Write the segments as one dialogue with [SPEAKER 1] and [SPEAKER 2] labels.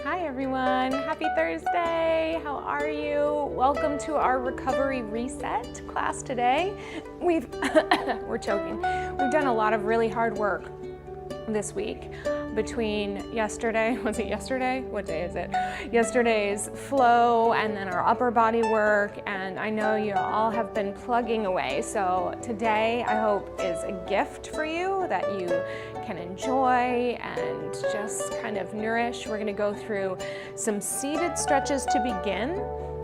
[SPEAKER 1] Hi everyone, happy Thursday. How are you? Welcome to our recovery reset class today. We're choking. We've done a lot of really hard work this week between yesterday, was it yesterday? What day is it? Yesterday's flow and then our upper body work, and I know you all have been plugging away. So today I hope is a gift for you that you can enjoy and just kind of nourish. We're gonna go through some seated stretches to begin.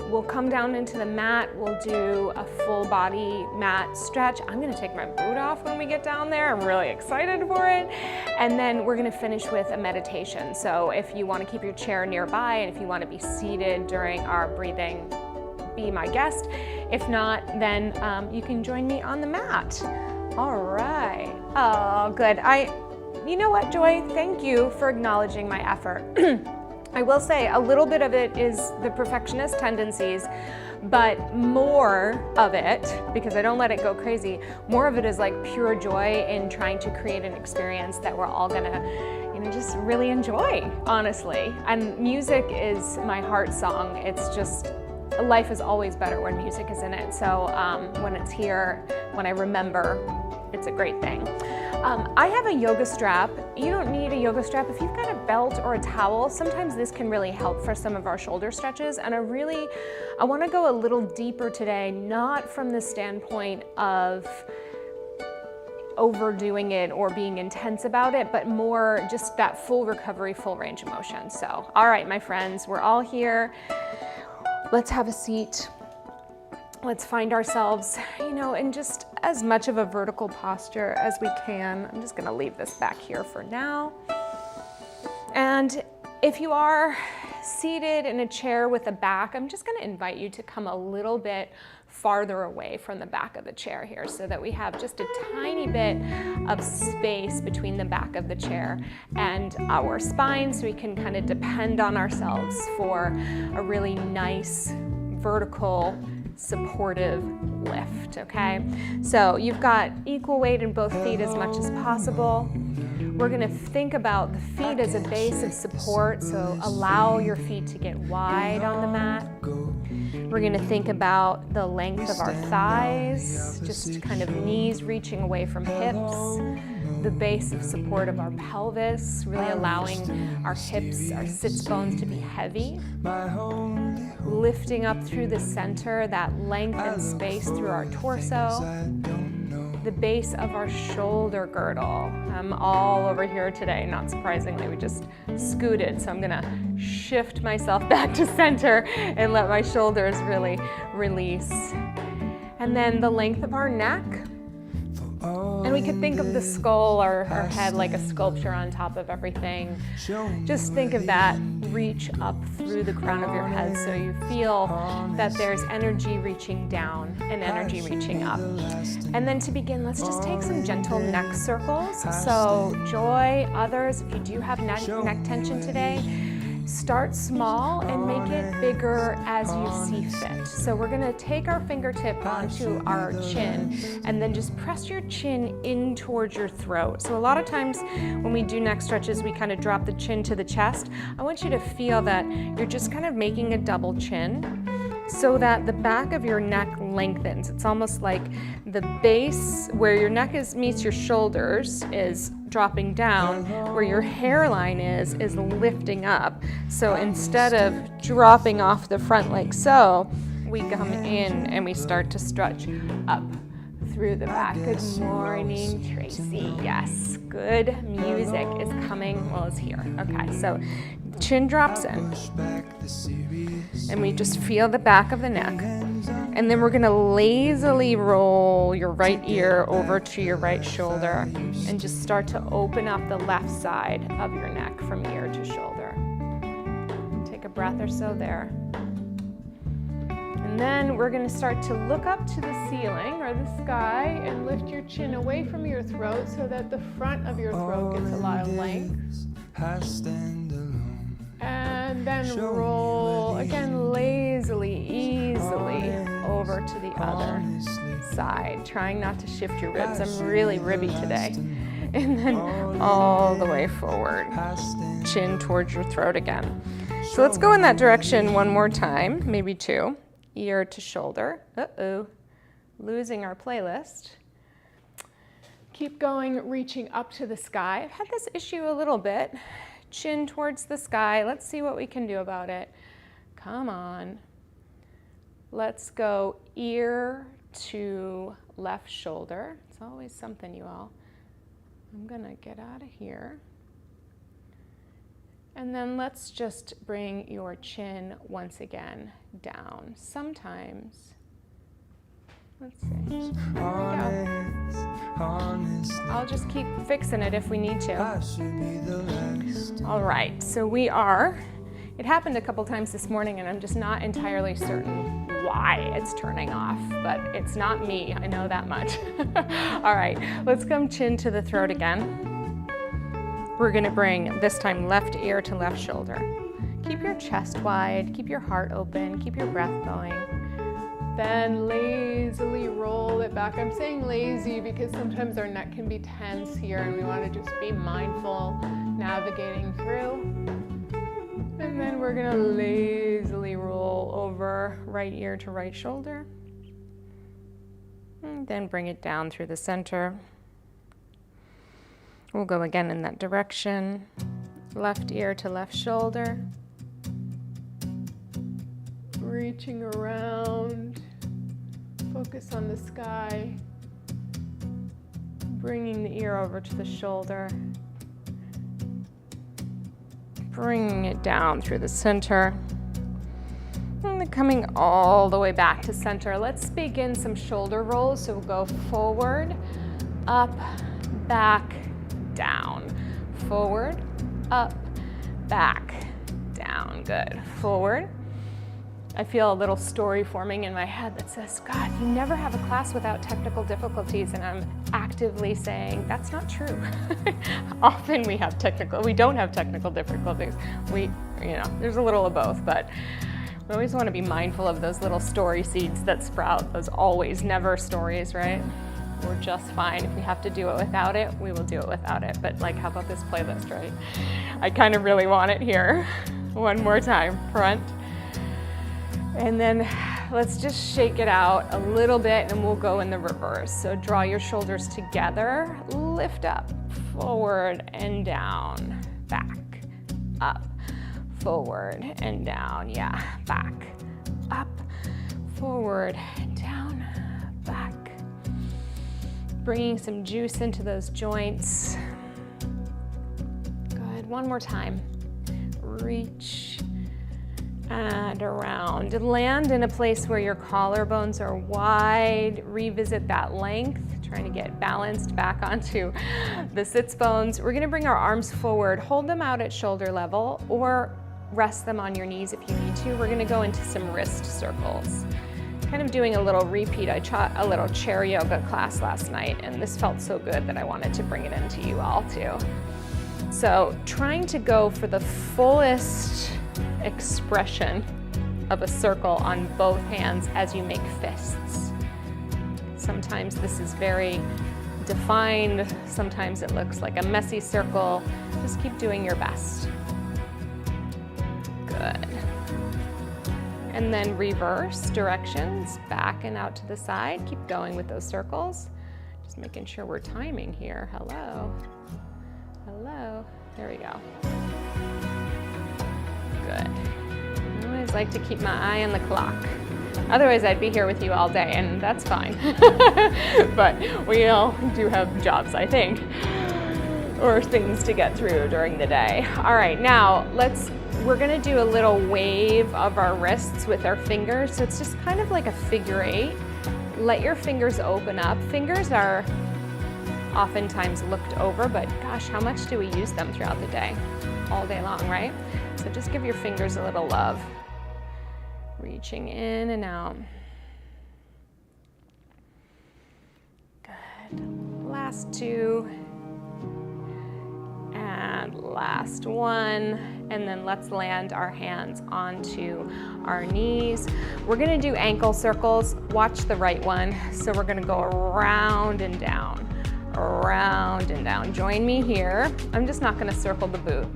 [SPEAKER 1] We'll come down into the mat, we'll do a full body mat stretch. I'm gonna take my boot off when we get down there. I'm really excited for it. And then we're gonna finish with a meditation. So if you wanna keep your chair nearby and if you wanna be seated during our breathing, be my guest. If not, then you can join me on the mat. All right, oh good. You know what, Joy, thank you for acknowledging my effort. I will say a little bit of it is the perfectionist tendencies, but more of it, because I don't let it go crazy, more of it is like pure joy in trying to create an experience that we're all gonna, just really enjoy, honestly. And music is my heart song. It's just, life is always better when music is in it. So when it's here, when I remember, it's a great thing. I have a yoga strap. You don't need a yoga strap. If you've got a belt or a towel, sometimes this can really help for some of our shoulder stretches. And I want to go a little deeper today, not from the standpoint of overdoing it or being intense about it, but more just that full recovery, full range of motion. So, all right, my friends, we're all here. Let's have a seat. Let's find ourselves, in just as much of a vertical posture as we can. I'm just gonna leave this back here for now. And if you are seated in a chair with a back, I'm just gonna invite you to come a little bit farther away from the back of the chair here so that we have just a tiny bit of space between the back of the chair and our spine so we can kind of depend on ourselves for a really nice vertical supportive lift, okay? So you've got equal weight in both feet as much as possible. We're gonna think about the feet as a base of support, so allow your feet to get wide on the mat. We're gonna think about the length of our thighs, just kind of knees reaching away from hips, the base of support of our pelvis, really allowing our hips, our sits bones to be heavy. Lifting up through the center, that length and space through our torso. The base of our shoulder girdle. I'm all over here today, not surprisingly, we just scooted, so I'm gonna shift myself back to center and let my shoulders really release. And then the length of our neck. And we could think of the skull or our head like a sculpture on top of everything. Just think of that reach up through the crown of your head so you feel that there's energy reaching down and energy reaching up. And then to begin, let's just take some gentle neck circles. So Joy, others, if you do have neck tension today, start small and make it bigger as you see fit. So we're gonna take our fingertip onto our chin and then just press your chin in towards your throat. So a lot of times when we do neck stretches, we kind of drop the chin to the chest. I want you to feel that you're just kind of making a double chin so that the back of your neck lengthens. It's almost like the base where your neck meets your shoulders is dropping down, where your hairline is lifting up. So instead of dropping off the front like so, we come in and we start to stretch up through the back. Good morning, Tracy. Yes, good music is coming. Well, it's here. Okay, so chin drops in. And we just feel the back of the neck. And then we're gonna lazily roll your right ear over to your right shoulder and just start to open up the left side of your neck from ear to shoulder. Take a breath or so there. And then we're gonna start to look up to the ceiling or the sky and lift your chin away from your throat so that the front of your throat gets a lot of length. And then roll, again, lazily, easily over to the other side, trying not to shift your ribs. I'm really ribby today. and then all the way forward. Chin towards your throat again. So let's go in that direction one more time, maybe two. Ear to shoulder. Uh-oh, losing our playlist. Keep going, reaching up to the sky. I've had this issue a little bit. Chin towards the sky. Let's see what we can do about it. Come on. Let's go ear to left shoulder. It's always something, you all. I'm gonna get out of here. And then let's just bring your chin once again down. Sometimes, let's see. There we go. I'll just keep fixing it if we need to. All right, so we are, it happened a couple times this morning and I'm just not entirely certain why it's turning off, but it's not me, I know that much. All right, let's come chin to the throat again. We're gonna bring, this time, left ear to left shoulder. Keep your chest wide, keep your heart open, keep your breath going. Then lazily roll it back. I'm saying lazy because sometimes our neck can be tense here and we want to just be mindful navigating through. And then we're gonna lazily roll over right ear to right shoulder. And then bring it down through the center. We'll go again in that direction. Left ear to left shoulder. Reaching around. Focus on the sky. Bringing the ear over to the shoulder. Bringing it down through the center. And then coming all the way back to center. Let's begin some shoulder rolls. So we'll go forward, up, back, down. Forward, up, back, down. Good. Forward. I feel a little story forming in my head that says, God, you never have a class without technical difficulties, and I'm actively saying that's not true. Often we don't have technical difficulties. There's a little of both, but we always want to be mindful of those little story seeds that sprout, those always never stories, right? We're just fine. If we have to do it without it, we will do it without it. But like, how about this playlist, right? I kind of really want it here. One more time, front. And then let's just shake it out a little bit and we'll go in the reverse. So draw your shoulders together, lift up, forward and down, back, up, forward and down, yeah, back, up, forward, down, back. Bringing some juice into those joints. Good, one more time. Reach and around. Land in a place where your collarbones are wide. Revisit that length, trying to get balanced back onto the sits bones. We're gonna bring our arms forward, hold them out at shoulder level, or rest them on your knees if you need to. We're gonna go into some wrist circles. Kind of doing a little repeat. I taught a little chair yoga class last night, and this felt so good that I wanted to bring it into you all too. So trying to go for the fullest expression of a circle on both hands as you make fists. Sometimes this is very defined, sometimes it looks like a messy circle. Just keep doing your best. Good. And then reverse directions, back and out to the side. Keep going with those circles. Just making sure we're timing here. Hello. Hello. There we go. Good. I always like to keep my eye on the clock. Otherwise, I'd be here with you all day, and that's fine. But we all do have jobs, I think, or things to get through during the day. All right, now we're gonna do a little wave of our wrists with our fingers. So it's just kind of like a figure eight. Let your fingers open up. Fingers are oftentimes looked over, but gosh, how much do we use them throughout the day? All day long, right? So just give your fingers a little love. Reaching in and out. Good. Last two. And last one. And then let's land our hands onto our knees. We're gonna do ankle circles. Watch the right one. So we're gonna go around and down. around and down. Join me here. I'm just not gonna circle the boot.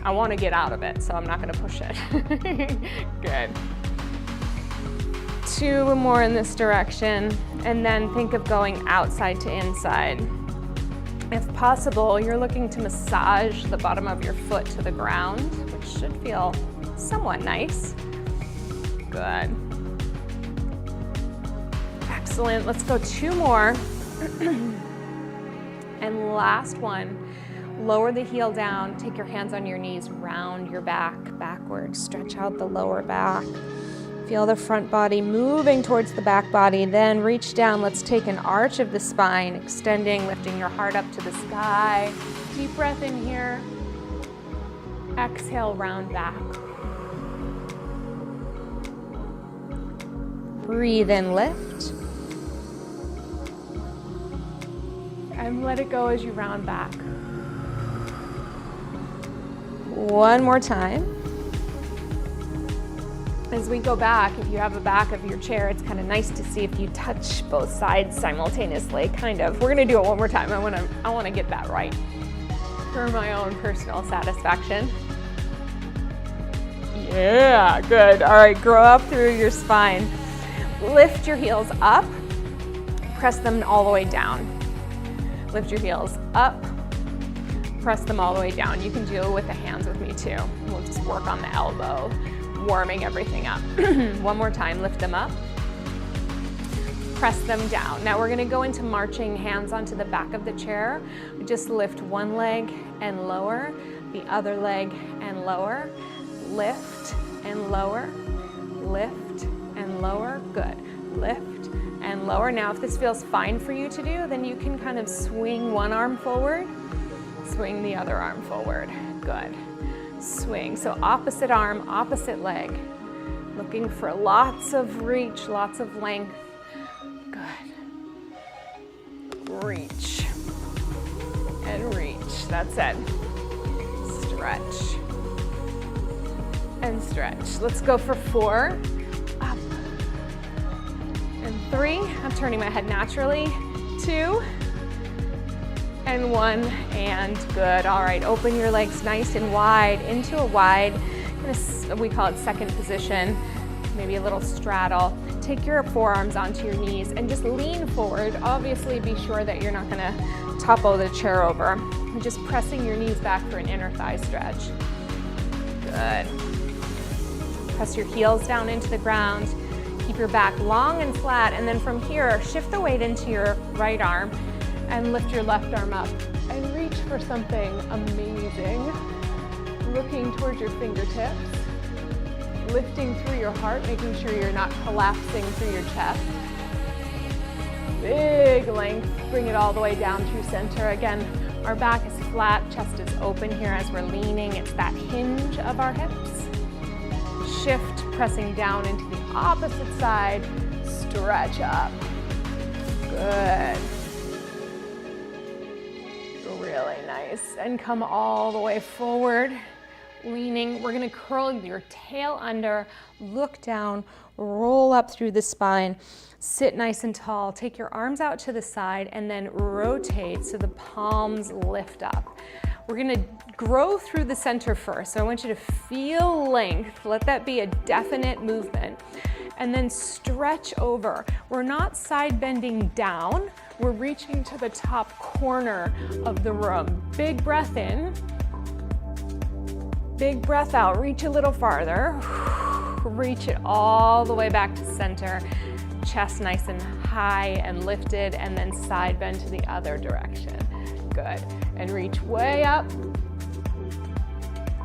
[SPEAKER 1] I wanna get out of it, so I'm not gonna push it. Good. 2 more in this direction, and then think of going outside to inside. If possible, you're looking to massage the bottom of your foot to the ground, which should feel somewhat nice. Good. Excellent. Let's go 2 more. And last one. Lower the heel down, take your hands on your knees, round your back backwards, stretch out the lower back. Feel the front body moving towards the back body, then reach down. Let's take an arch of the spine, extending, lifting your heart up to the sky. Deep breath in here. Exhale, round back. Breathe in, lift. And let it go as you round back. One more time. As we go back, if you have a back of your chair, it's kind of nice to see if you touch both sides simultaneously, kind of. We're gonna do it one more time. I wanna get that right for my own personal satisfaction. Yeah, good. All right, grow up through your spine. Lift your heels up, press them all the way down. Lift your heels up, press them all the way down. You can do it with the hands with me too. We'll just work on the elbow, warming everything up. One more time, lift them up, press them down. Now we're gonna go into marching, hands onto the back of the chair. We just lift one leg and lower, the other leg and lower, lift and lower, lift and lower, good. Lift and lower. Now if this feels fine for you to do, then you can kind of swing one arm forward, swing the other arm forward, good. Swing, so opposite arm, opposite leg. Looking for lots of reach, lots of length, good. Reach and reach, that's it. Stretch and stretch. Let's go for 4, up, and 3. I'm turning my head naturally, 2, and 1, and good. All right, open your legs nice and wide into a wide, we call it second position, maybe a little straddle. Take your forearms onto your knees and just lean forward. Obviously, be sure that you're not gonna topple the chair over. You're just pressing your knees back for an inner thigh stretch. Good. Press your heels down into the ground. Keep your back long and flat, and then from here, shift the weight into your right arm and lift your left arm up and reach for something amazing. Looking towards your fingertips, lifting through your heart, making sure you're not collapsing through your chest. Big length, bring it all the way down through center. Again, our back is flat, chest is open here as we're leaning. It's that hinge of our hips. Shift, pressing down into the opposite side, stretch up. Good. Really nice. And come all the way forward, leaning. We're gonna curl your tail under, look down, roll up through the spine, sit nice and tall, take your arms out to the side, and then rotate so the palms lift up. We're gonna grow through the center first. So I want you to feel length. Let that be a definite movement. And then stretch over. We're not side bending down. We're reaching to the top corner of the room. Big breath in. Big breath out. Reach a little farther. Reach it all the way back to center. Chest nice and high and lifted, and then side bend to the other direction. Good. And reach way up.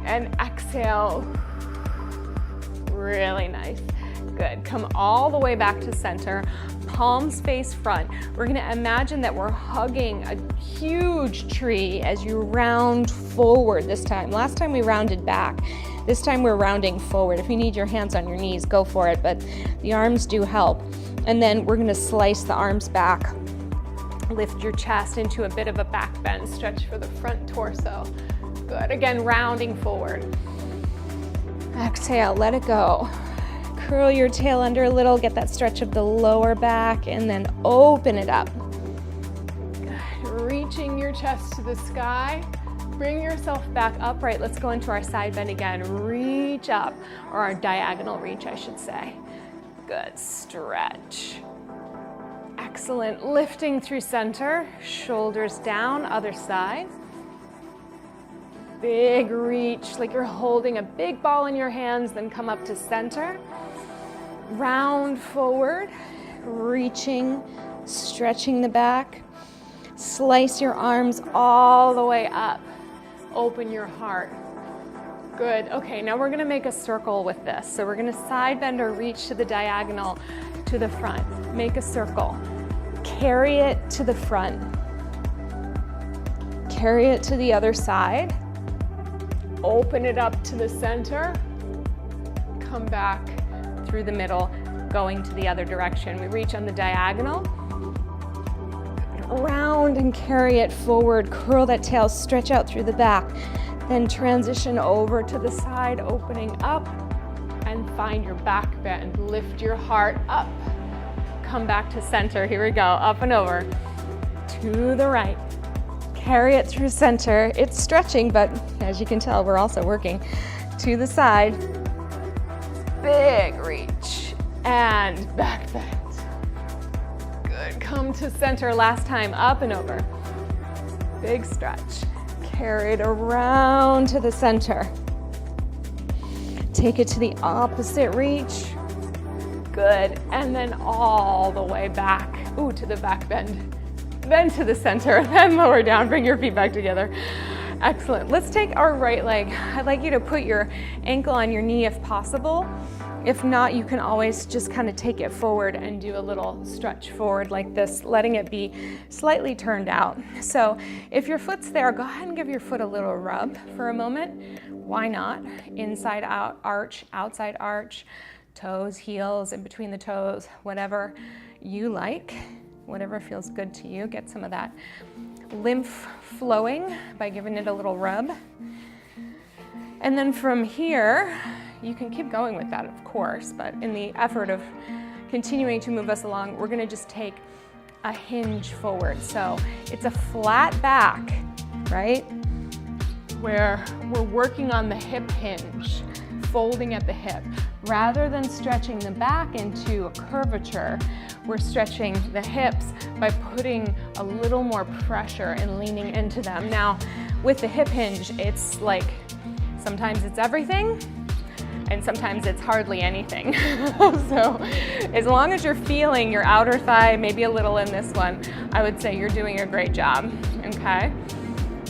[SPEAKER 1] And exhale. Really nice. Good. Come all the way back to center. Palms face front. We're gonna imagine that we're hugging a huge tree as you round forward this time. Last time we rounded back. This time we're rounding forward. If you need your hands on your knees, go for it, but the arms do help. And then we're gonna slice the arms back. Lift your chest into a bit of a back bend. Stretch for the front torso. Good. Again, rounding forward. Exhale, let it go. Curl your tail under a little, get that stretch of the lower back, and then open it up. chest to the sky. Bring yourself back upright. Let's go into our side bend again. Reach up, or our diagonal reach, I should say. Good, stretch. Excellent, lifting through center, shoulders down, other side. Big reach, like you're holding a big ball in your hands, then come up to center. Round forward, reaching, stretching the back. Slice your arms all the way up. Open your heart. Good. Okay, now we're gonna make a circle with this. So we're gonna side bend or reach to the diagonal to the front. Make a circle. Carry it to the front. Carry it to the other side. Open it up to the center. Come back through the middle, going to the other direction. We reach on the diagonal. Round and carry it forward. Curl that tail, stretch out through the back. Then transition over to the side, opening up, and find your back bend. Lift your heart up. Come back to center. Here we go. Up and over. To the right. Carry it through center. It's stretching, but as you can tell, we're also working. To the side. Big reach. And back bend. Good. Come to center. Last time. Up and over. Big stretch. Carry it around to the center. Take it to the opposite reach. Good. And then all the way back. Ooh, to the back bend. Then to the center, then lower down. Bring your feet back together. Excellent. Let's take our right leg. I'd like you to put your ankle on your knee if possible. If not, you can always just kind of take it forward and do a little stretch forward like this, letting it be slightly turned out. So if your foot's there, go ahead and give your foot a little rub for a moment. Why not? Inside out arch, outside arch, toes, heels, in between the toes, whatever you like, whatever feels good to you. Get some of that lymph flowing by giving it a little rub. And then from here, you can keep going with that, of course, but in the effort of continuing to move us along, we're gonna just take a hinge forward. So it's a flat back, right? Where we're working on the hip hinge, folding at the hip. Rather than stretching the back into a curvature, we're stretching the hips by putting a little more pressure and leaning into them. Now, with the hip hinge, it's like, sometimes it's everything, and sometimes it's hardly anything. So as long as you're feeling your outer thigh, maybe a little in this one, I would say you're doing a great job, okay?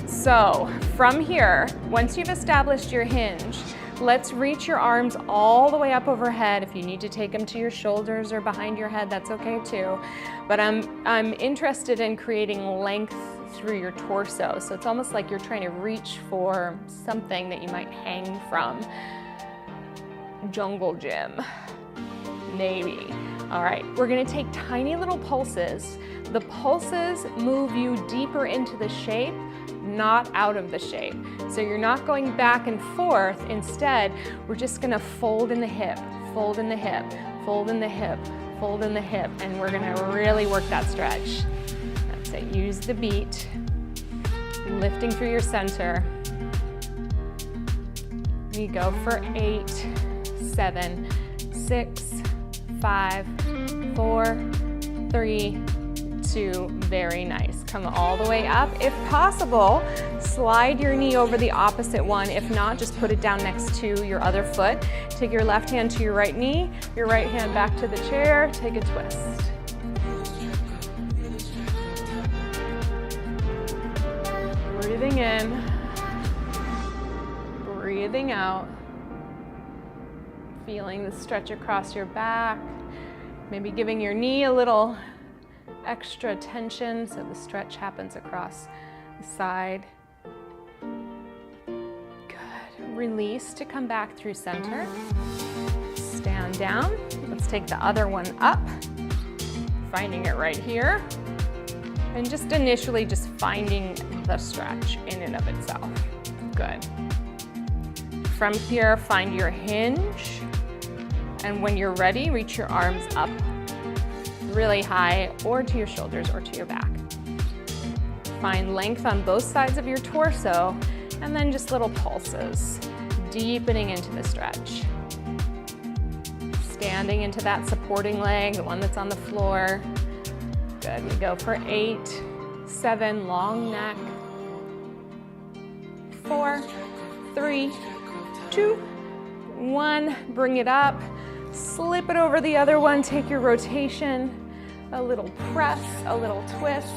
[SPEAKER 1] So from here, once you've established your hinge, let's reach your arms all the way up overhead. If you need to take them to your shoulders or behind your head, that's okay too. But I'm interested in creating length through your torso. So it's almost like you're trying to reach for something that you might hang from. Jungle gym, maybe. All right, we're gonna take tiny little pulses. The pulses move you deeper into the shape, not out of the shape. So you're not going back and forth. Instead, we're just gonna fold in the hip, fold in the hip, fold in the hip, fold in the hip, and we're gonna really work that stretch. That's it, use the beat, lifting through your center. We go for 8, 7, 6, 5, 4, 3, 2, very nice. Come all the way up. If possible, slide your knee over the opposite one. If not, just put it down next to your other foot. Take your left hand to your right knee, your right hand back to the chair, take a twist. Breathing in, breathing out. Feeling the stretch across your back, maybe giving your knee a little extra tension so the stretch happens across the side. Good. Release to come back through center. Stand down. Let's take the other one up, finding it right here. And just initially just finding the stretch in and of itself. Good. From here, find your hinge. And when you're ready, reach your arms up really high or to your shoulders or to your back. find length on both sides of your torso, and then just little pulses, deepening into the stretch. Standing into that supporting leg, the one that's on the floor. Good, we go for 8, 7, long neck. 4, 3, 2, 1, bring it up, slip it over the other one, take your rotation, a little press, a little twist,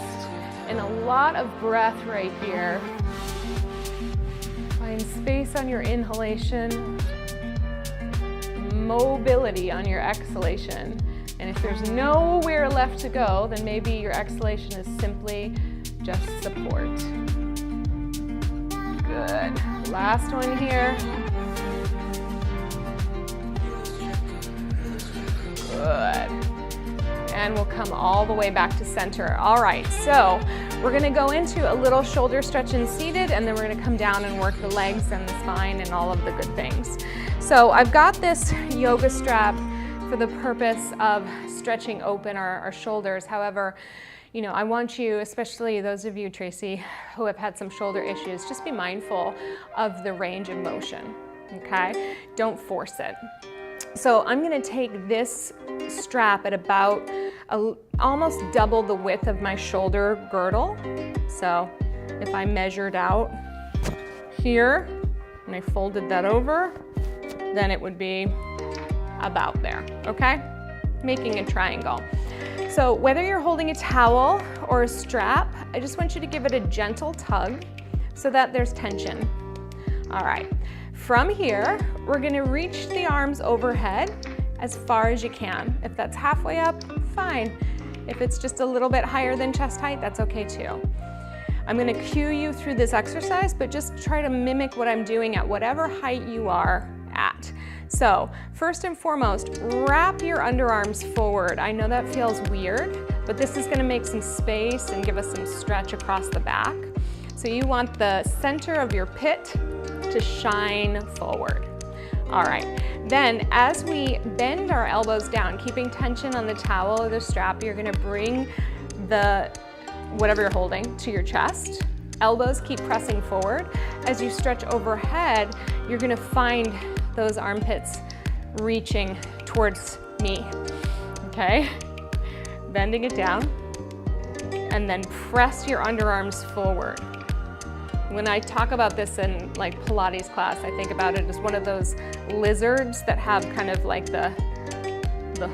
[SPEAKER 1] and a lot of breath right here. Find space on your inhalation, mobility on your exhalation. And if there's nowhere left to go, then maybe your exhalation is simply just support. Good. Last one here. Good. And we'll come all the way back to center. All right, so we're gonna go into a little shoulder stretch in seated, and then we're gonna come down and work the legs and the spine and all of the good things. So I've got this yoga strap for the purpose of stretching open our shoulders. However, you know, I want you, especially those of you, Tracy, who have had some shoulder issues, just be mindful of the range of motion, okay? Don't force it. So I'm gonna take this strap at about almost double the width of my shoulder girdle. So if I measured out here and I folded that over, then it would be about there, okay? Making a triangle. So whether you're holding a towel or a strap, I just want you to give it a gentle tug so that there's tension. All right, from here, we're gonna reach the arms overhead as far as you can. If that's halfway up, fine. If it's just a little bit higher than chest height, that's okay too. I'm gonna cue you through this exercise, but just try to mimic what I'm doing at whatever height you are at. So first and foremost, wrap your underarms forward. I know that feels weird, but this is gonna make some space and give us some stretch across the back. So you want the center of your pit to shine forward. All right, then as we bend our elbows down, keeping tension on the towel or the strap, you're gonna bring whatever you're holding to your chest. Elbows keep pressing forward. As you stretch overhead, you're gonna find those armpits reaching towards me, okay? Bending it down, and then press your underarms forward. When I talk about this in like Pilates class, I think about it as one of those lizards that have kind of like the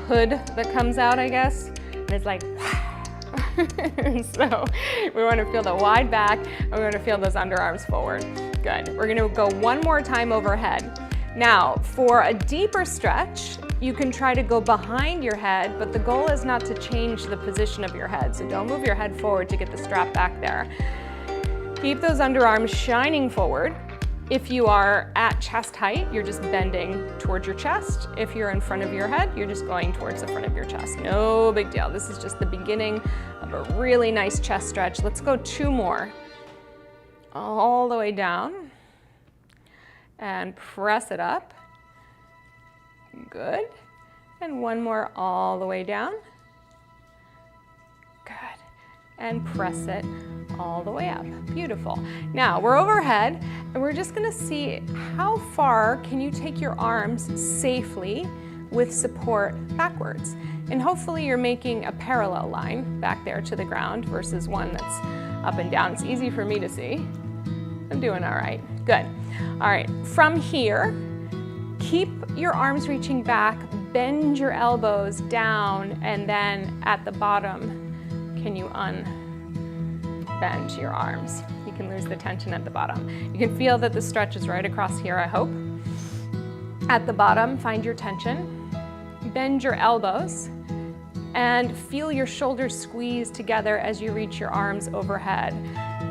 [SPEAKER 1] hood that comes out, I guess, and it's like, so we want to feel the wide back, and we want to feel those underarms forward. Good. We're going to go one more time overhead. Now, for a deeper stretch, you can try to go behind your head, but the goal is not to change the position of your head. So don't move your head forward to get the strap back there. Keep those underarms shining forward. If you are at chest height, you're just bending towards your chest. If you're in front of your head, you're just going towards the front of your chest. No big deal. This is just the beginning of a really nice chest stretch. Let's go 2 more. All the way down. And press it up. Good. And 1 more all the way down. Good. And press it all the way up. Beautiful. Now we're overhead, and we're just gonna see how far can you take your arms safely with support backwards. And hopefully you're making a parallel line back there to the ground versus one that's up and down. It's easy for me to see. I'm doing all right. Good. All right, from here, keep your arms reaching back, bend your elbows down, and then at the bottom, can you unbend your arms? You can lose the tension at the bottom. You can feel that the stretch is right across here, I hope. At the bottom, find your tension, bend your elbows, and feel your shoulders squeeze together as you reach your arms overhead.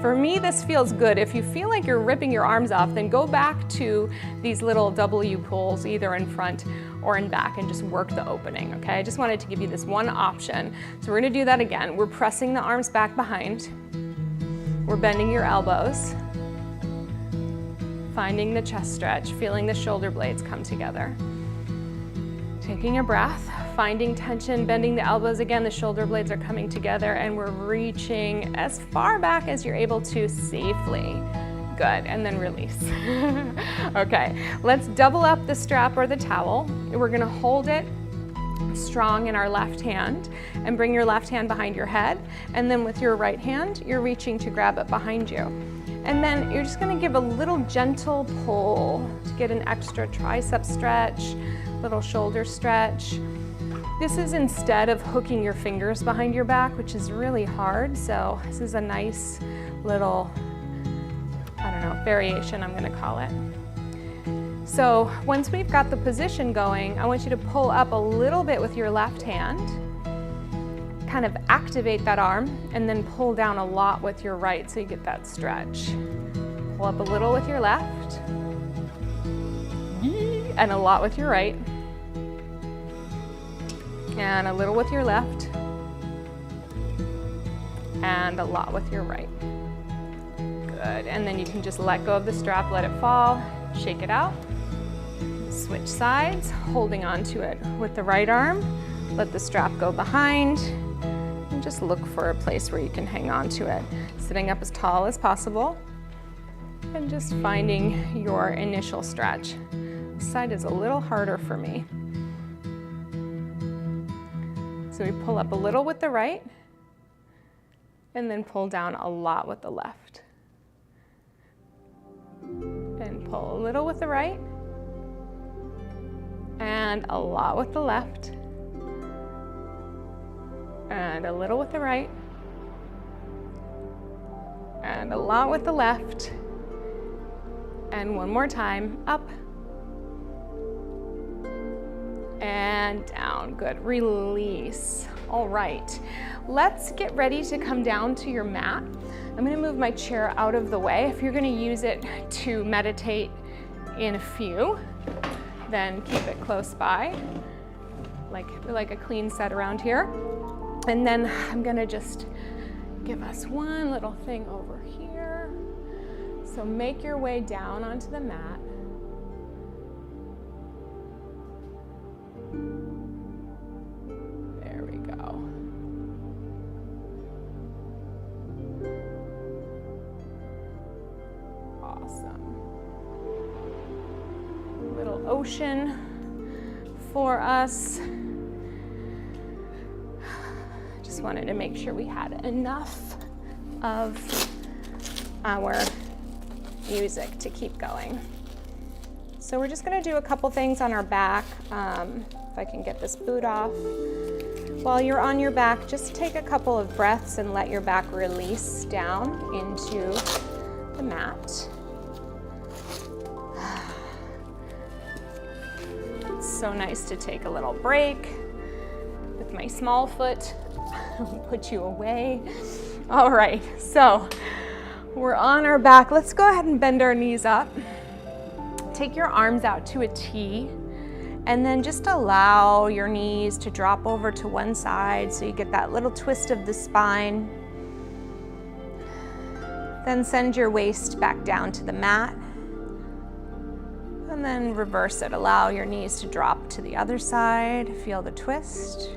[SPEAKER 1] For me, this feels good. If you feel like you're ripping your arms off, then go back to these little W pulls, either in front or in back, and just work the opening, okay? I just wanted to give you this one option. So we're gonna do that again. We're pressing the arms back behind. We're bending your elbows. Finding the chest stretch, feeling the shoulder blades come together. Taking a breath, finding tension, bending the elbows. Again, the shoulder blades are coming together and we're reaching as far back as you're able to safely. Good, and then release. Okay, let's double up the strap or the towel. We're gonna hold it strong in our left hand and bring your left hand behind your head. And then with your right hand, you're reaching to grab it behind you. And then you're just gonna give a little gentle pull to get an extra tricep stretch, little shoulder stretch. This is instead of hooking your fingers behind your back, which is really hard. So this is a nice little, I don't know, variation I'm gonna call it. So once we've got the position going, I want you to pull up a little bit with your left hand, kind of activate that arm, and then pull down a lot with your right so you get that stretch. Pull up a little with your left, and a lot with your right, and a little with your left, and a lot with your right. Good, and then you can just let go of the strap, let it fall, shake it out. Switch sides, holding on to it with the right arm. Let the strap go behind, and just look for a place where you can hang on to it. Sitting up as tall as possible, and just finding your initial stretch. This side is a little harder for me. So we pull up a little with the right, and then pull down a lot with the left. And pull a little with the right, and a lot with the left, and a little with the right, and a lot with the left, and one more time, up, and down. Good, release. All right, let's get ready to come down to your mat. I'm gonna move my chair out of the way. If you're gonna use it to meditate in a few, then keep it close by, like a clean set around here. And then I'm gonna just give us one little thing over here. So make your way down onto the mat. There we go. Awesome. Little ocean for us. Just wanted to make sure we had enough of our music to keep going. So we're just gonna do a couple things on our back. If I can get this boot off. While you're on your back, just take a couple of breaths and let your back release down into the mat. It's so nice to take a little break with my small foot. Put you away. All right, so we're on our back. Let's go ahead and bend our knees up. Take your arms out to a T, and then just allow your knees to drop over to one side so you get that little twist of the spine. Then send your waist back down to the mat, and then reverse it. Allow your knees to drop to the other side. Feel the twist.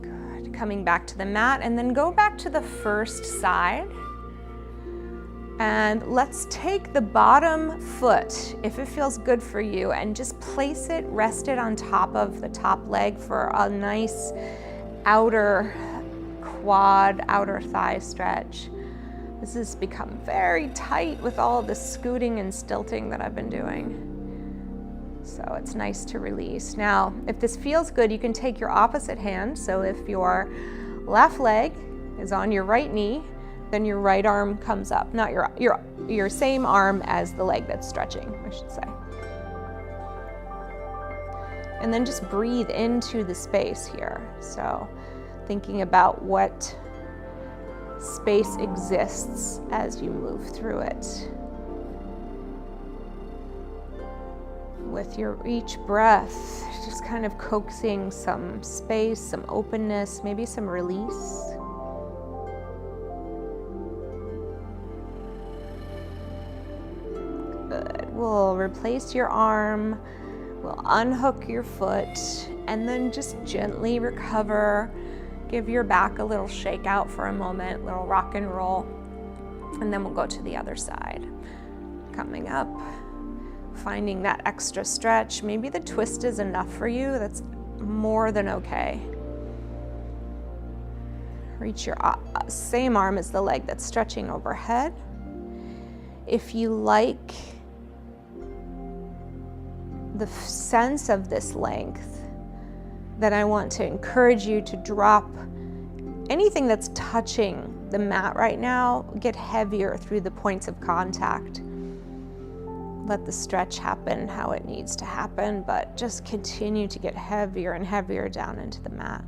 [SPEAKER 1] Good. Coming back to the mat, and then go back to the first side. And let's take the bottom foot, if it feels good for you, and just place it, rest it on top of the top leg for a nice outer quad, outer thigh stretch. This has become very tight with all the scooting and stilting that I've been doing. So it's nice to release. Now, if this feels good, you can take your opposite hand. So if your left leg is on your right knee, then your right arm comes up. Not your same arm as the leg that's stretching, I should say. And then just breathe into the space here. So thinking about what space exists as you move through it. With each breath, just kind of coaxing some space, some openness, maybe some release. Good. we'll replace your arm, we'll unhook your foot, and then just gently recover. Give your back a little shake out for a moment, little rock and roll, and then we'll go to the other side. Coming up, finding that extra stretch. Maybe the twist is enough for you. That's more than okay. Reach your same arm as the leg that's stretching overhead. If you like the sense of this length, then I want to encourage you to drop anything that's touching the mat right now, get heavier through the points of contact. Let the stretch happen how it needs to happen, but just continue to get heavier and heavier down into the mat.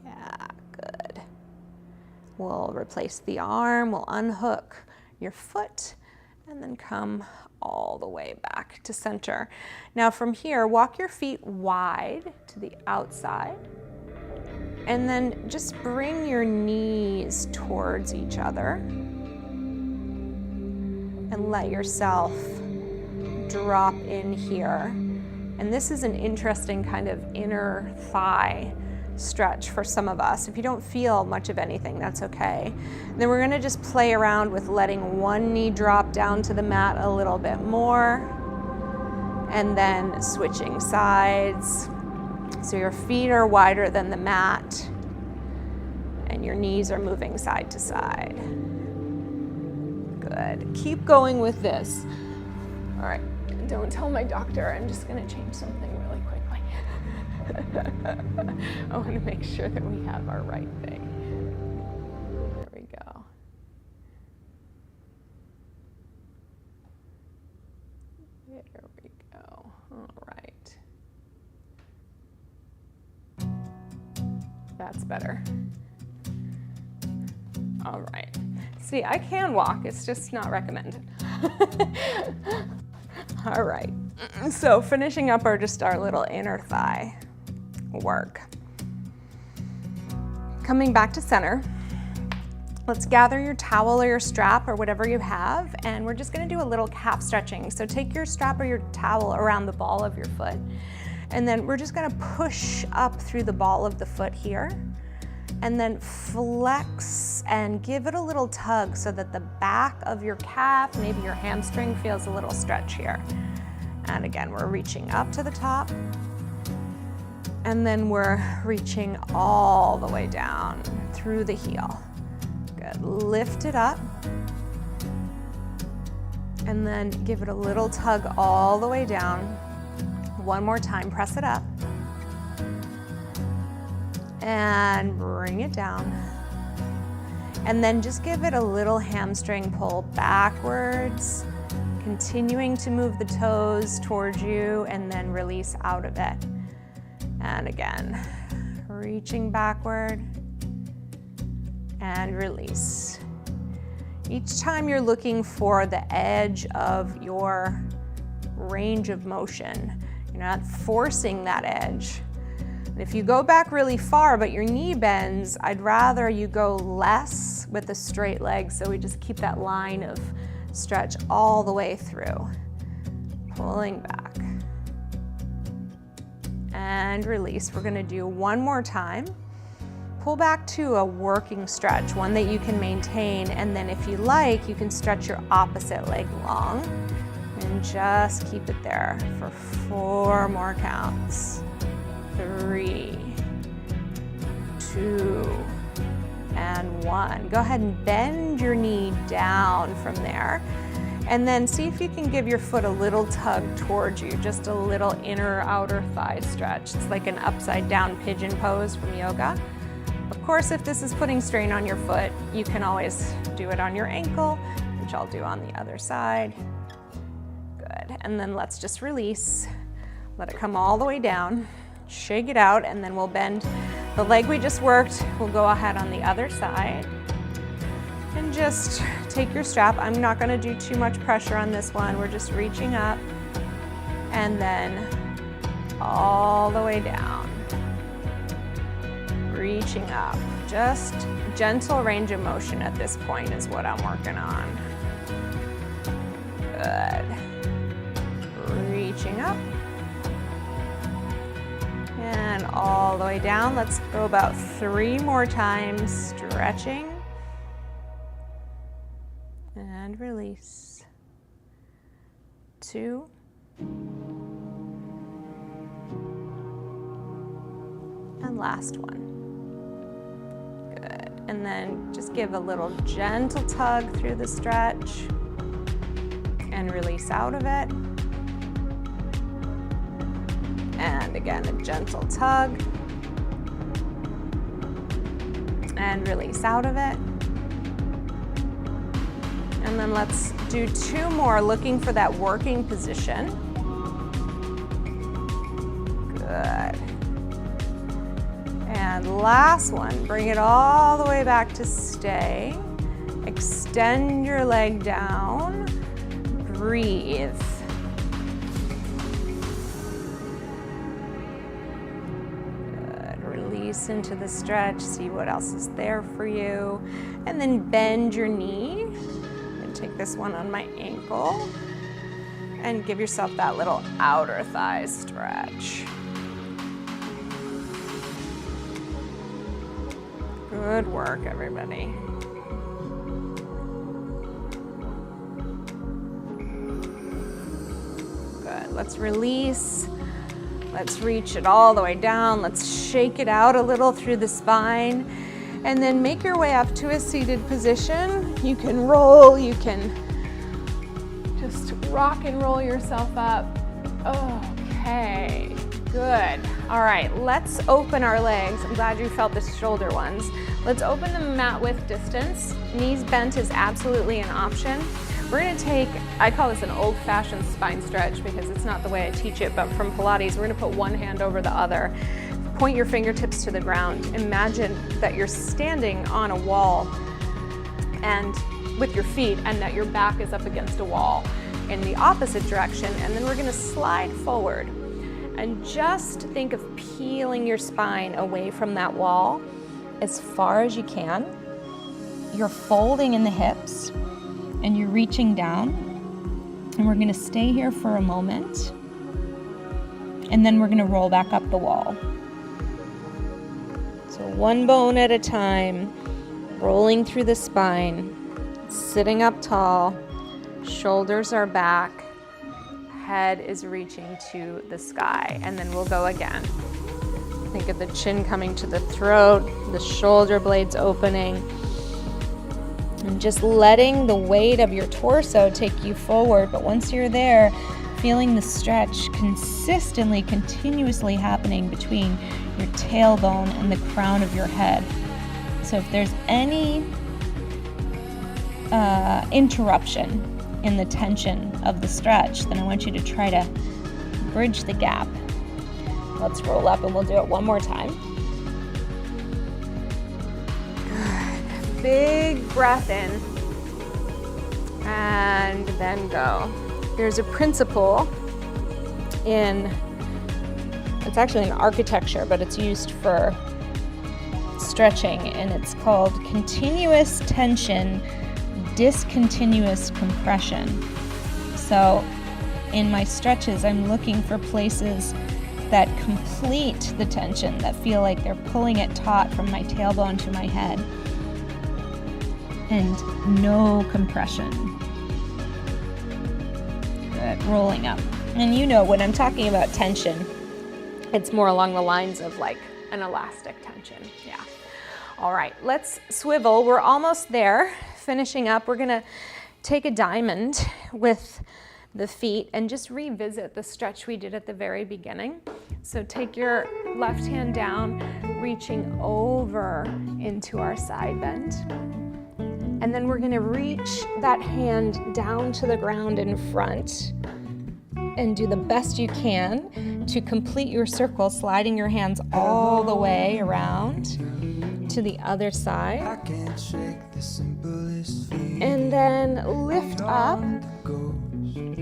[SPEAKER 1] Yeah, good. We'll replace the arm, we'll unhook your foot, and then come all the way back to center. Now from here, walk your feet wide to the outside, and then just bring your knees towards each other and let yourself drop in here. And this is an interesting kind of inner thigh stretch for some of us. If you don't feel much of anything, that's okay. And then we're gonna just play around with letting one knee drop down to the mat a little bit more, and then switching sides. So your feet are wider than the mat, and your knees are moving side to side. Good. Keep going with this. All right, don't tell my doctor. I'm just gonna change something really quickly. I want to make sure that we have our right thing. There we go. There we go. All right. That's better. All right. See, I can walk, it's just not recommended. All right. So finishing up our little inner thigh work. Coming back to center, let's gather your towel or your strap or whatever you have, and we're just gonna do a little calf stretching. So take your strap or your towel around the ball of your foot, and then we're just gonna push up through the ball of the foot here, and then flex and give it a little tug so that the back of your calf, maybe your hamstring, feels a little stretch here. And again, we're reaching up to the top, and then we're reaching all the way down through the heel. Good, lift it up, and then give it a little tug all the way down. One more time, press it up, and bring it down. And then just give it a little hamstring pull backwards, continuing to move the toes towards you, and then release out of it. And again, reaching backward and release. Each time you're looking for the edge of your range of motion. You're not forcing that edge. And if you go back really far but your knee bends, I'd rather you go less with a straight leg, so we just keep that line of stretch all the way through. Pulling back. And release. We're gonna do one more time. Pull back to a working stretch, one that you can maintain, and then if you like, you can stretch your opposite leg long, and just keep it there for 4 more counts. 3, 2, and 1. Go ahead and bend your knee down from there. And then see if you can give your foot a little tug towards you, just a little inner outer thigh stretch. It's like an upside down pigeon pose from yoga. Of course, if this is putting strain on your foot, you can always do it on your ankle, which I'll do on the other side. Good, and then let's just release. Let it come all the way down, shake it out, and then we'll bend the leg we just worked. We'll go ahead on the other side. And just take your strap. I'm not gonna do too much pressure on this one. We're just reaching up and then all the way down. reaching up. Just gentle range of motion at this point is what I'm working on. Good. Reaching up. And all the way down. Let's go about 3 more times, stretching. And release. 2. And last one. Good. And then just give a little gentle tug through the stretch and release out of it. And again, a gentle tug and release out of it. And then let's do 2 more, looking for that working position. Good. And last one, bring it all the way back to stay. Extend your leg down. Breathe. Good. Release into the stretch. See what else is there for you. And then bend your knee. And take this one on my ankle. And give yourself that little outer thigh stretch. Good work, everybody. Good. Let's release. Let's reach it all the way down. Let's shake it out a little through the spine. And then make your way up to a seated position. You can roll. You can just rock and roll yourself up. Okay. Good. All right, let's open our legs. I'm glad you felt the shoulder ones. Let's open the mat width distance. Knees bent is absolutely an option. We're gonna take, I call this an old-fashioned spine stretch because it's not the way I teach it, but from Pilates, we're gonna put one hand over the other. Point your fingertips to the ground. Imagine that you're standing on a wall and with your feet and that your back is up against a wall in the opposite direction, and then we're gonna slide forward. And just think of peeling your spine away from that wall as far as you can. You're folding in the hips and you're reaching down. And we're gonna stay here for a moment. And then we're gonna roll back up the wall. So one bone at a time, rolling through the spine, sitting up tall, shoulders are back. Head is reaching to the sky, and then we'll go again. Think of the chin coming to the throat, the shoulder blades opening, and just letting the weight of your torso take you forward. But once you're there, feeling the stretch consistently, continuously happening between your tailbone and the crown of your head. So if there's any interruption in the tension of the stretch, then I want you to try to bridge the gap. Let's roll up and we'll do it one more time. Good. Big breath in and then go. There's a principle it's actually in architecture, but it's used for stretching, and it's called continuous tension, discontinuous compression. So in my stretches, I'm looking for places that complete the tension, that feel like they're pulling it taut from my tailbone to my head, and no compression. Good, rolling up. And you know, when I'm talking about tension, it's more along the lines of like an elastic tension. Yeah. All right, let's swivel. We're almost there. Finishing up, we're gonna take a diamond with the feet and just revisit the stretch we did at the very beginning. So take your left hand down, reaching over into our side bend. And then we're gonna reach that hand down to the ground in front and do the best you can to complete your circle, sliding your hands all the way around to the other side. And then lift up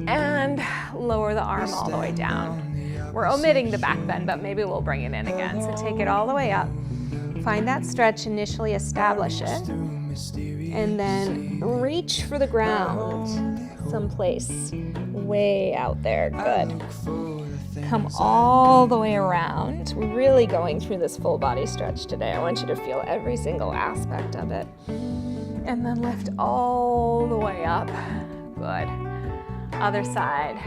[SPEAKER 1] and lower the arm all the way down. We're omitting the back bend, but maybe we'll bring it in again. So take it all the way up, Find that stretch, initially establish it, and then reach for the ground, someplace way out there. Good. Come all the way around. We're really going through this full body stretch today. I want you to feel every single aspect of it. And then lift all the way up. Good. Other side.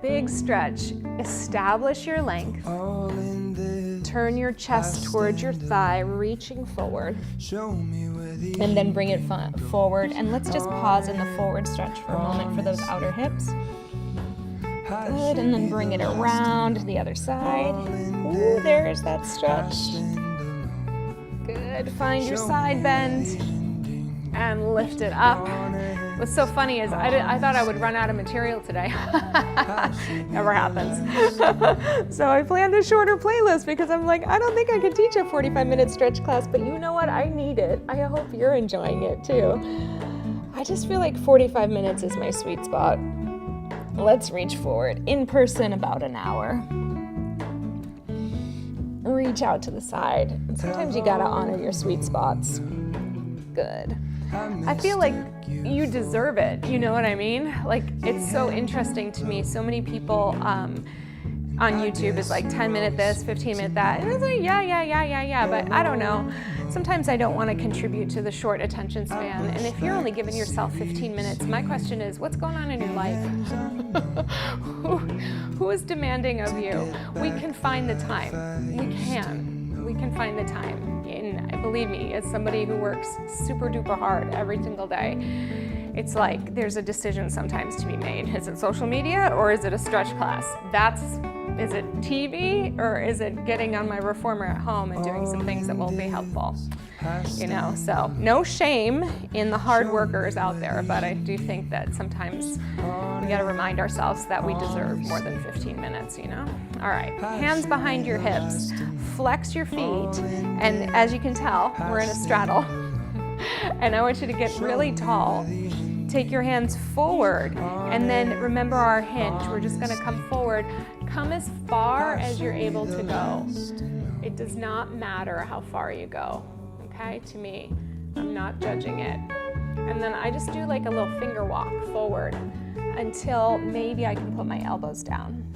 [SPEAKER 1] Big stretch. Establish your length. Turn your chest towards your thigh, reaching forward. And then bring it forward. And let's just pause in the forward stretch for a moment for those outer hips. Good, and then bring it around to the other side. Ooh, there's that stretch. Good, find your side bend and lift it up. What's so funny is I thought I would run out of material today. Never happens. So I planned a shorter playlist because I'm like, I don't think I could teach a 45-minute stretch class, but you know what? I need it. I hope you're enjoying it too. I just feel like 45 minutes is my sweet spot. Let's reach forward. In person, about an hour. Reach out to the side. And sometimes you gotta honor your sweet spots. Good. I feel like you deserve it. You know what I mean? Like, it's so interesting to me. So many people on YouTube is like 10-minute this, 15-minute that. And it's like, yeah. But I don't know. Sometimes I don't want to contribute to the short attention span. And if you're only giving yourself 15 minutes, my question is, what's going on in your life? Who is demanding of you? We can find the time. We can find the time. And believe me, as somebody who works super duper hard every single day, it's like there's a decision sometimes to be made. Is it social media or is it a stretch class? Is it TV or is it getting on my reformer at home and doing some things that won't be helpful? You know, so no shame in the hard workers out there, but I do think that sometimes we got to remind ourselves that we deserve more than 15 minutes, you know? All right, hands behind your hips, flex your feet, and as you can tell, we're in a straddle. And I want you to get really tall. Take your hands forward, and then remember our hinge. We're just gonna come forward. Come as far as you're able to go. It does not matter how far you go, okay? To me, I'm not judging it. And then I just do like a little finger walk forward until maybe I can put my elbows down.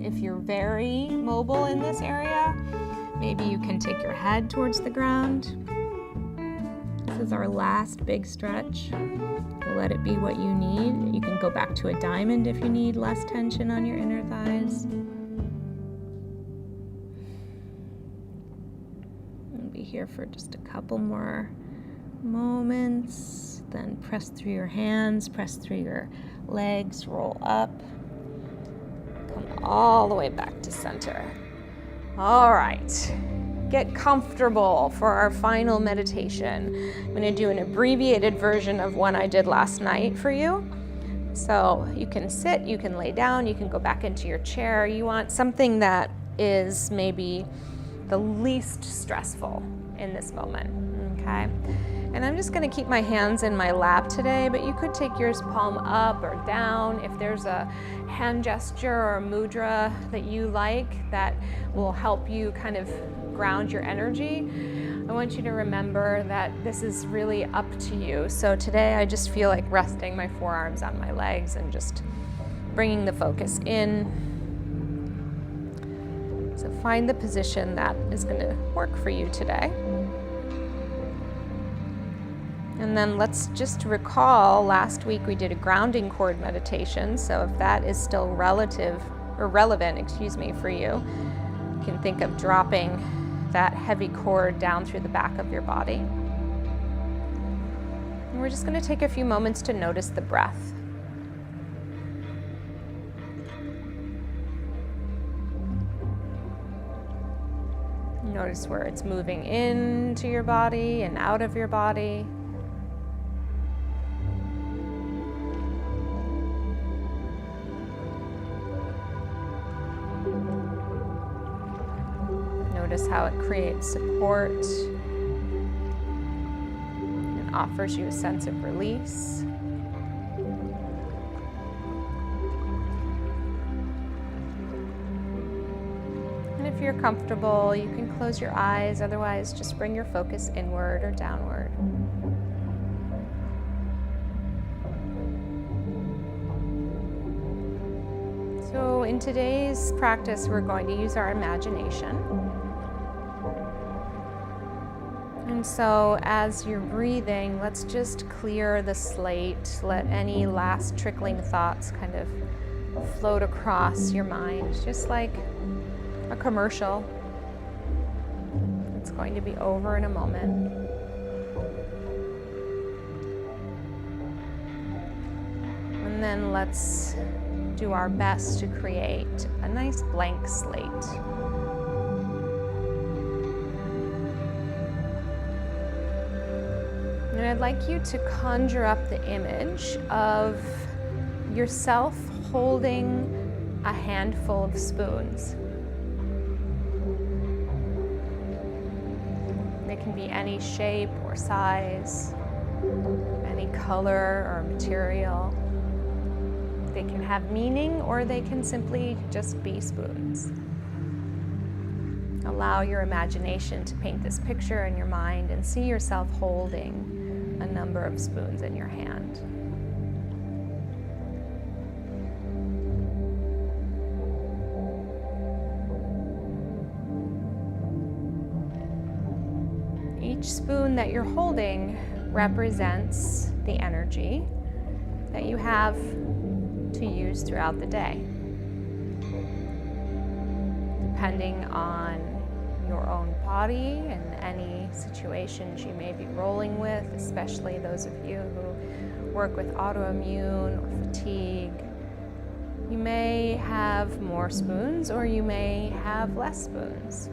[SPEAKER 1] If you're very mobile in this area, maybe you can take your head towards the ground. This is our last big stretch. Let it be what you need. You can go back to a diamond if you need less tension on your inner thighs. We'll be here for just a couple more moments. Then press through your hands, press through your legs, roll up. Come all the way back to center. All right, get comfortable for our final meditation. I'm going to do an abbreviated version of one I did last night for you. So you can sit, you can lay down, you can go back into your chair. You want something that is maybe the least stressful in this moment, okay? And I'm just going to keep my hands in my lap today, but you could take yours palm up or down. If there's a hand gesture or mudra that you like that will help you kind of ground your energy, I want you to remember that this is really up to you. So today I just feel like resting my forearms on my legs and just bringing the focus in. So find the position that is going to work for you today. And then let's just recall, last week we did a grounding cord meditation. So if that is still relevant, for you, you can think of dropping that heavy cord down through the back of your body. And we're just going to take a few moments to notice the breath. Notice where it's moving into your body and out of your body. Notice how it creates support and offers you a sense of release. And if you're comfortable, you can close your eyes. Otherwise, just bring your focus inward or downward. So in today's practice, we're going to use our imagination. And so as you're breathing, let's just clear the slate. Let any last trickling thoughts kind of float across your mind, just like a commercial. It's going to be over in a moment. And then let's do our best to create a nice blank slate. And I'd like you to conjure up the image of yourself holding a handful of spoons. They can be any shape or size, any color or material. They can have meaning, or they can simply just be spoons. Allow your imagination to paint this picture in your mind and see yourself holding a number of spoons in your hand. Each spoon that you're holding represents the energy that you have to use throughout the day, depending on your own body and any situations you may be rolling with, especially those of you who work with autoimmune or fatigue. You may have more spoons or you may have less spoons.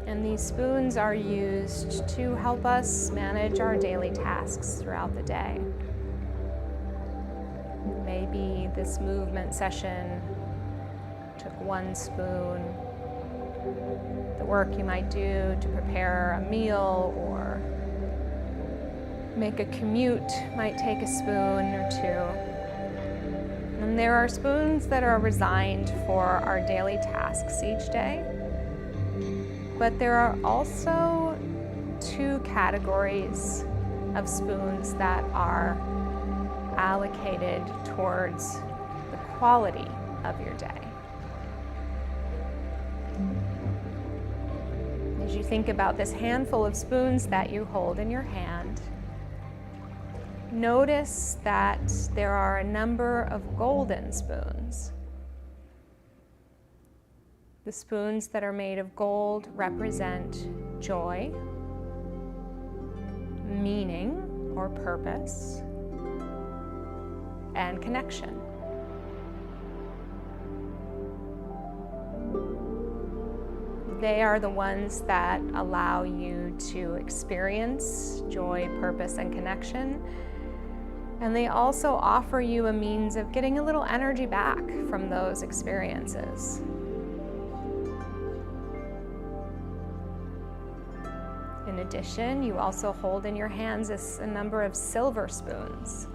[SPEAKER 1] And these spoons are used to help us manage our daily tasks throughout the day. Maybe this movement session took one spoon. The work you might do to prepare a meal or make a commute might take a spoon or two. And there are spoons that are resigned for our daily tasks each day. But there are also two categories of spoons that are allocated towards the quality of your day. As you think about this handful of spoons that you hold in your hand, notice that there are a number of golden spoons. The spoons that are made of gold represent joy, meaning or purpose, and connection. They are the ones that allow you to experience joy, purpose, and connection. And they also offer you a means of getting a little energy back from those experiences. In addition, you also hold in your hands a number of silver spoons.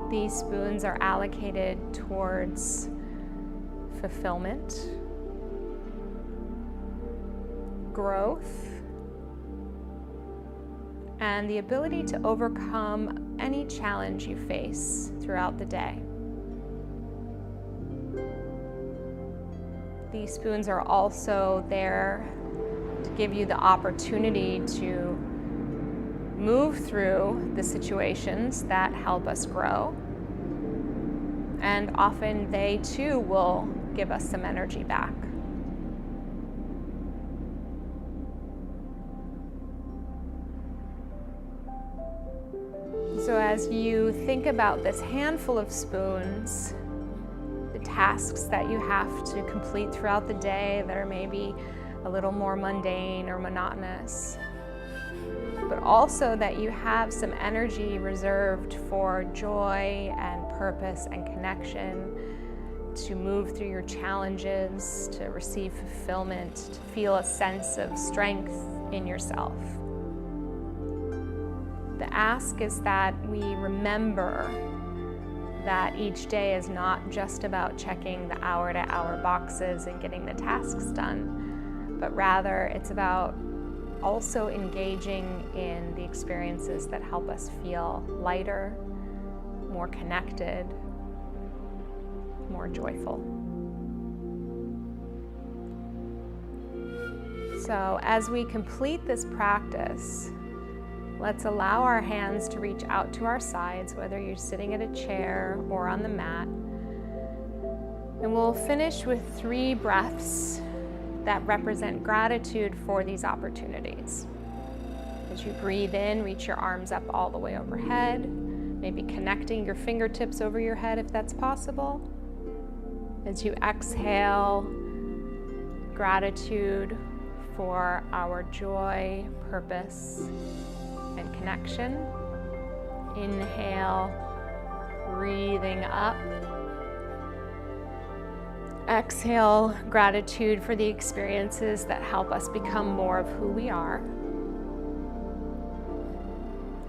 [SPEAKER 1] These spoons are allocated towards fulfillment, growth, and the ability to overcome any challenge you face throughout the day. These spoons are also there to give you the opportunity to move through the situations that help us grow. And often they too will give us some energy back. So as you think about this handful of spoons, the tasks that you have to complete throughout the day that are maybe a little more mundane or monotonous, but also that you have some energy reserved for joy and purpose and connection, to move through your challenges, to receive fulfillment, to feel a sense of strength in yourself. The ask is that we remember that each day is not just about checking the hour-to-hour boxes and getting the tasks done, but rather it's about also engaging in the experiences that help us feel lighter, more connected, more joyful. So as we complete this practice, let's allow our hands to reach out to our sides, whether you're sitting at a chair or on the mat. And we'll finish with 3 breaths that represent gratitude for these opportunities. As you breathe in, reach your arms up all the way overhead, maybe connecting your fingertips over your head if that's possible. As you exhale, gratitude for our joy, purpose, and connection. Inhale, breathing up. Exhale, gratitude for the experiences that help us become more of who we are.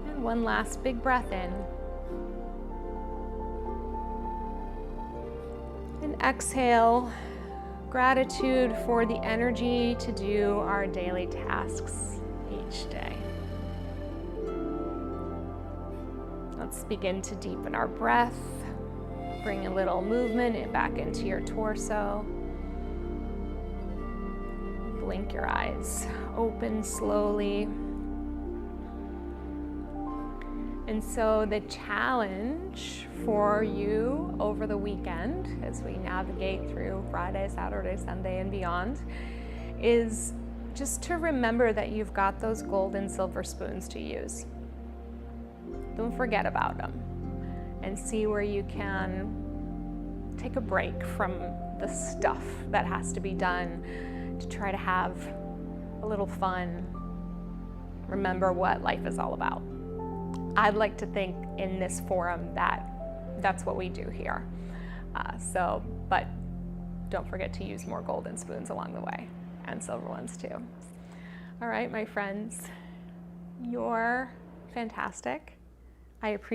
[SPEAKER 1] And one last big breath in. And exhale, gratitude for the energy to do our daily tasks each day. Let's begin to deepen our breath. Bring a little movement back into your torso. Blink your eyes open slowly. And so the challenge for you over the weekend, as we navigate through Friday, Saturday, Sunday, and beyond, is just to remember that you've got those gold and silver spoons to use. Don't forget about them, and see where you can take a break from the stuff that has to be done to try to have a little fun. Remember what life is all about. I'd like to think in this forum that that's what we do here. But don't forget to use more golden spoons along the way, and silver ones too. All right, my friends, you're fantastic. I appreciate